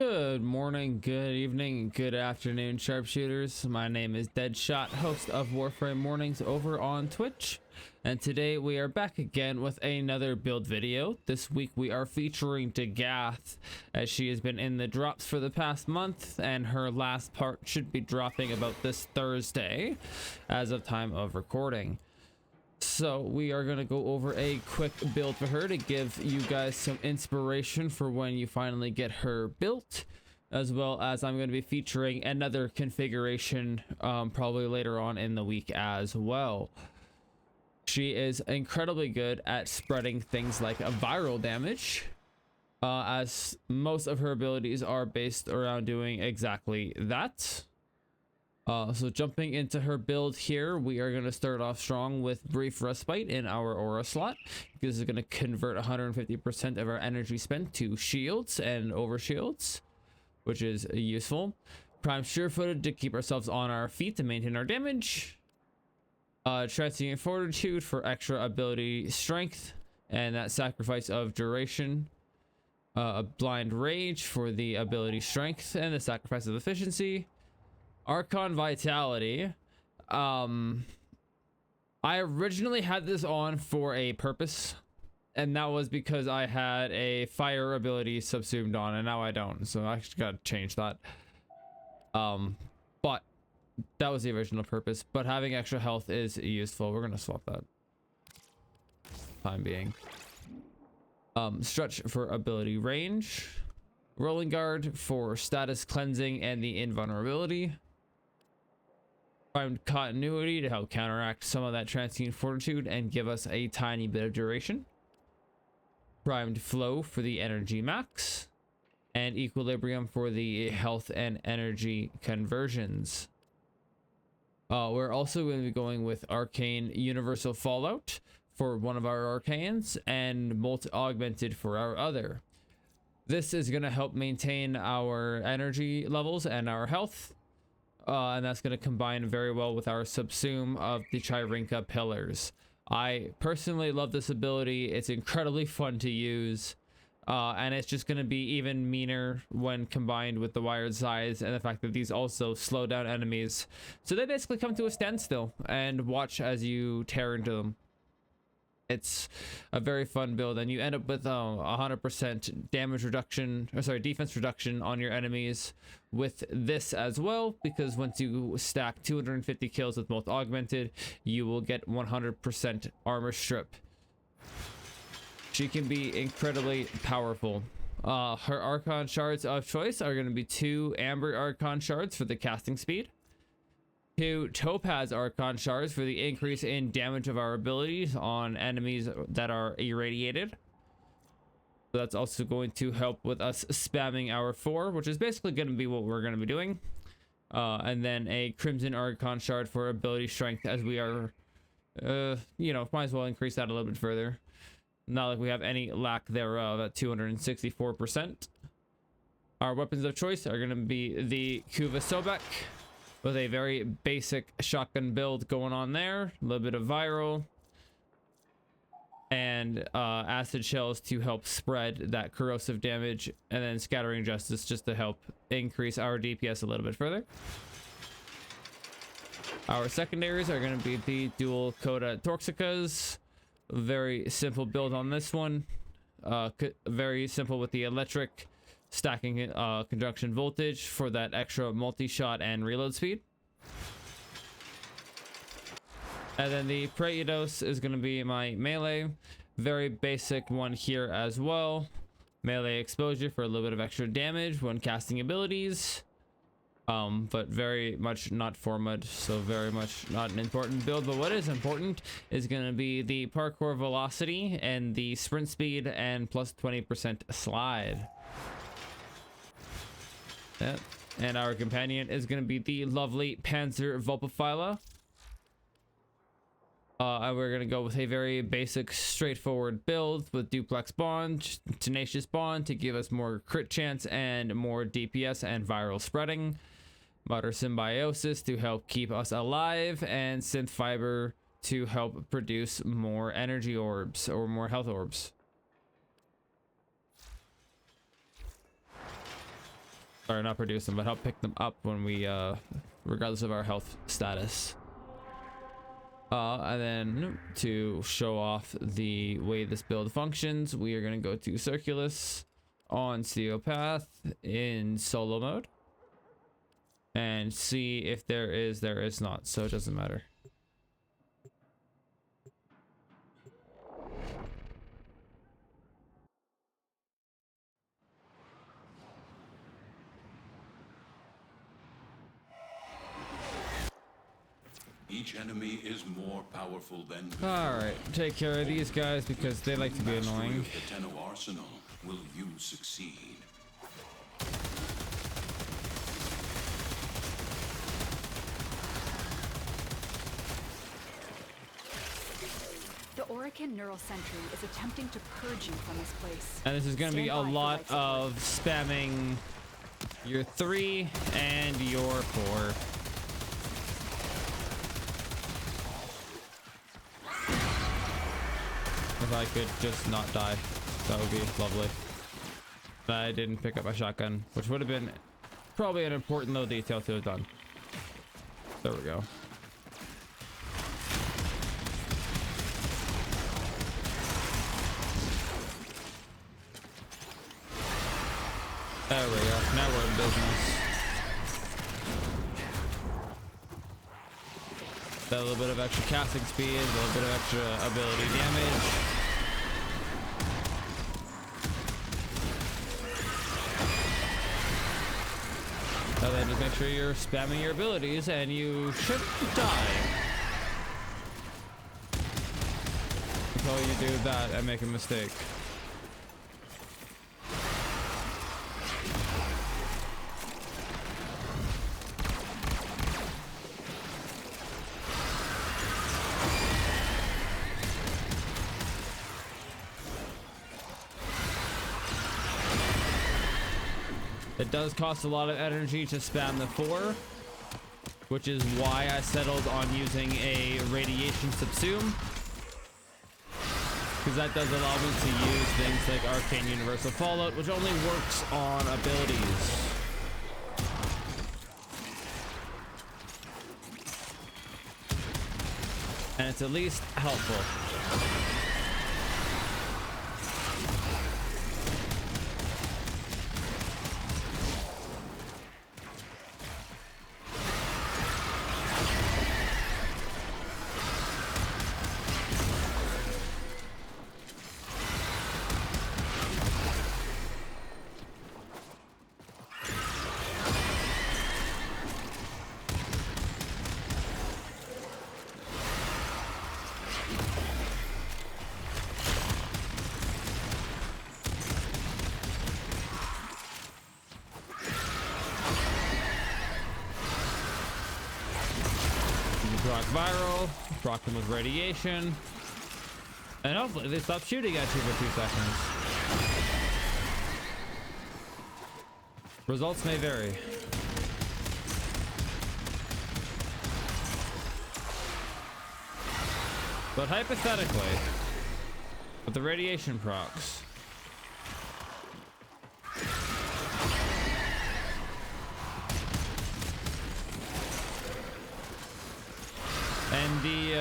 Good morning, good evening, good afternoon, sharpshooters. My name is Deadshot, host of Warframe Mornings over on Twitch. And today we are back again with another build video. This week we are featuring Dagath, as she has been in the drops for the past month, and her last part should be dropping about this Thursday as of time of recording. So we are going to go over a quick build for her to give you guys some inspiration for when you finally get her built, as well as I'm going to be featuring another configuration probably later on in the week as well. She is incredibly good at spreading things like viral damage, as most of her abilities are based around doing exactly that. So jumping into her build here, we are going to start off strong with Brief Respite in our aura slot. This is going to convert 150% of our energy spent to shields and overshields, which is useful. Prime Sure-Footed to keep ourselves on our feet to maintain our damage. Transient Fortitude for extra ability strength and that sacrifice of duration. A Blind Rage for the ability strength and the sacrifice of efficiency. Archon Vitality. I originally had this on for a purpose, and that was because I had a fire ability subsumed on, and now I don't, so I actually gotta change that. But that was the original purpose, but having extra health is useful. We're gonna swap that time being. Stretch for ability range. Rolling Guard for status cleansing and the invulnerability. Primed Continuity to help counteract some of that transient fortitude and give us a tiny bit of duration. Primed Flow for the energy max. And Equilibrium for the health and energy conversions. We're also going to be going with Arcane Universal Fallout for one of our arcanes and Molt Augmented for our other. This is going to help maintain our energy levels and our health. And that's going to combine very well with our subsume of the Chirinka pillars. I personally love this ability. It's incredibly fun to use. And it's just going to be even meaner when combined with the wired size and the fact that these also slow down enemies. So they basically come to a standstill and watch as you tear into them. It's a very fun build, and you end up with 100% damage reduction, or sorry, defense reduction on your enemies with this as well, because once you stack 250 kills with Molt Augmented, you will get 100% armor strip. She can be incredibly powerful. Her Archon shards of choice are going to be 2 Amber Archon shards for the casting speed. 2 Topaz Archon shards for the increase in damage of our abilities on enemies that are irradiated. So that's also going to help with us spamming our 4, which is basically going to be what we're going to be doing. And then a Crimson Archon shard for ability strength, as we are, might as well increase that a little bit further. Not like we have any lack thereof at 264%. Our weapons of choice are going to be the Kuva Sobek, with a very basic shotgun build going on there. A little bit of viral. And acid shells to help spread that corrosive damage. And then scattering justice just to help increase our DPS a little bit further. Our secondaries are going to be the dual Coda Toxicas. Very simple build on this one. Very simple with the electric. Stacking conjunction voltage for that extra multi-shot and reload speed. And then the Praetos is going to be my melee. Very basic one here as well. Melee exposure for a little bit of extra damage when casting abilities. But very much not formed, so very much not an important build. But what is important is going to be the parkour velocity and the sprint speed and plus 20% slide. Yeah. And our companion is going to be the lovely Panzer Vulpaphyla. And we're going to go with a very basic, straightforward build with Duplex Bond, Tenacious Bond to give us more crit chance and more DPS and viral spreading. Mutter Symbiosis to help keep us alive, and Synth Fiber to help produce more energy orbs or more health orbs. Or not produce them, but help pick them up when we regardless of our health status. And then to show off the way this build functions, we are going to go to Circulus on Steopath in solo mode and see if there is not, so it doesn't matter. Each enemy is more powerful than before. Alright, take care of these guys because they like to be annoying. The Tenno Arsenal. Will you succeed? The Orican Neural Sentry is attempting to purge you from this place. And this is going to be a lot of spamming your 3 and your 4. If I could just not die, that would be lovely. But I didn't pick up my shotgun, which would have been probably an important little detail to have done. There we go. There we go. Now we're in business. A little bit of extra casting speed, a little bit of extra ability damage. And then just make sure you're spamming your abilities and you shouldn't die until you do that and make a mistake. It does cost a lot of energy to spam the 4, which is why I settled on using a radiation subsume, because that does allow me to use things like Arcane Universal Fallout, which only works on abilities. And it's at least helpful. Proc viral, proc them with radiation, and hopefully they stop shooting at you for 2 seconds. Results may vary. But hypothetically, with the radiation procs, and the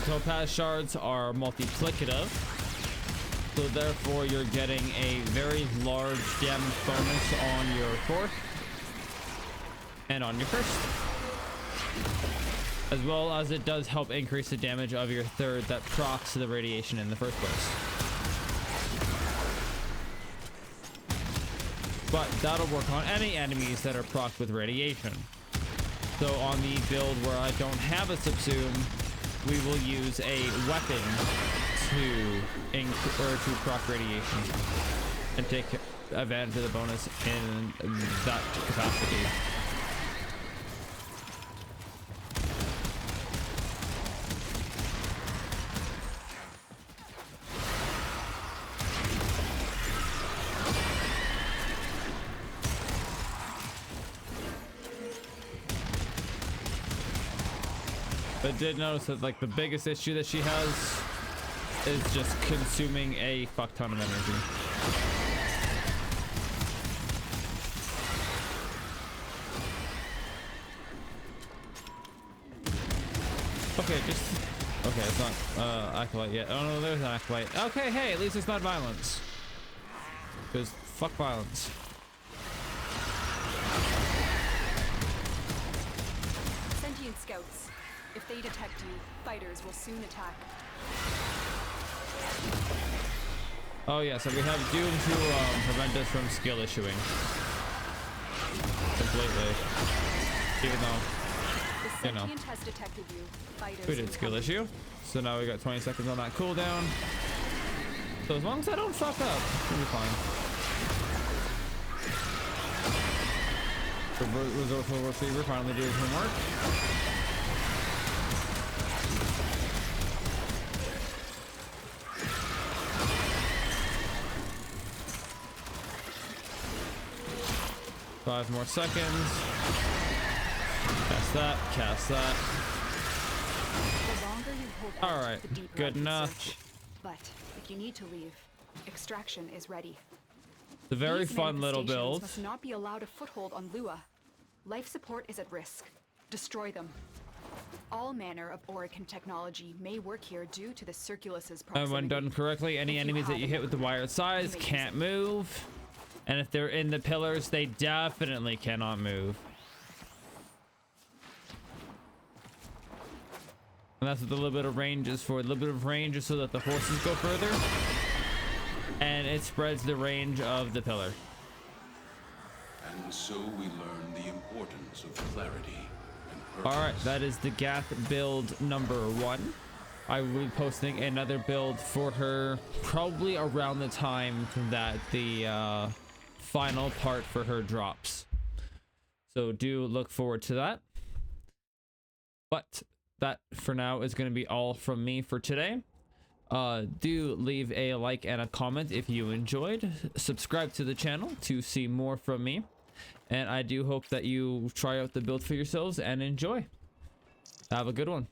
topaz shards are multiplicative, so therefore you're getting a very large damage bonus on your 4th and on your 1st, as well as it does help increase the damage of your 3rd that procs the radiation in the first place. But that'll work on any enemies that are procced with radiation. So on the build where I don't have a subsume, we will use a weapon to proc radiation and take advantage of the bonus in that capacity. But did notice that like the biggest issue that she has is just consuming a fuck ton of energy. Okay, just okay. It's not acolyte yet. Oh no, there's an acolyte. Okay, hey, at least it's not violence. Because fuck violence. Sentient scouts. If they detect you, fighters will soon attack. Oh yeah, so we have Doom to prevent us from skill issuing. Completely. Even though, The you know, sentient has detected you. Fighters we did skill incoming. issue. So now we got 20 seconds on that cooldown. So as long as I don't fuck up, we'll be fine. Resourceful receiver finally did his homework. Five more seconds. Cast that, cast that. The longer you hold out, All right, the deeper good I can enough. search. But if you need to leave, extraction is ready. The very These fun little manifestations build. must not be allowed a foothold on Lua. Life support is at risk. Destroy them. All manner of Orokin technology may work here due to the Circulus's proximity. And when done correctly, any If you enemies that have you hit enough with the wired size you may can't move. And if they're in the pillars, they definitely cannot move. And that's what the little bit of range is for. A little bit of range is so that the horses go further. And it spreads the range of the pillar. And so we learn the importance of clarity and purpose. Alright, that is the Dagath build number 1. I will be posting another build for her probably around the time that the final part for her drops. So do look forward to that. But that for now is going to be all from me for today. Do leave a like and a comment if you enjoyed. Subscribe to the channel to see more from me. And I do hope that you try out the build for yourselves and enjoy. Have a good one.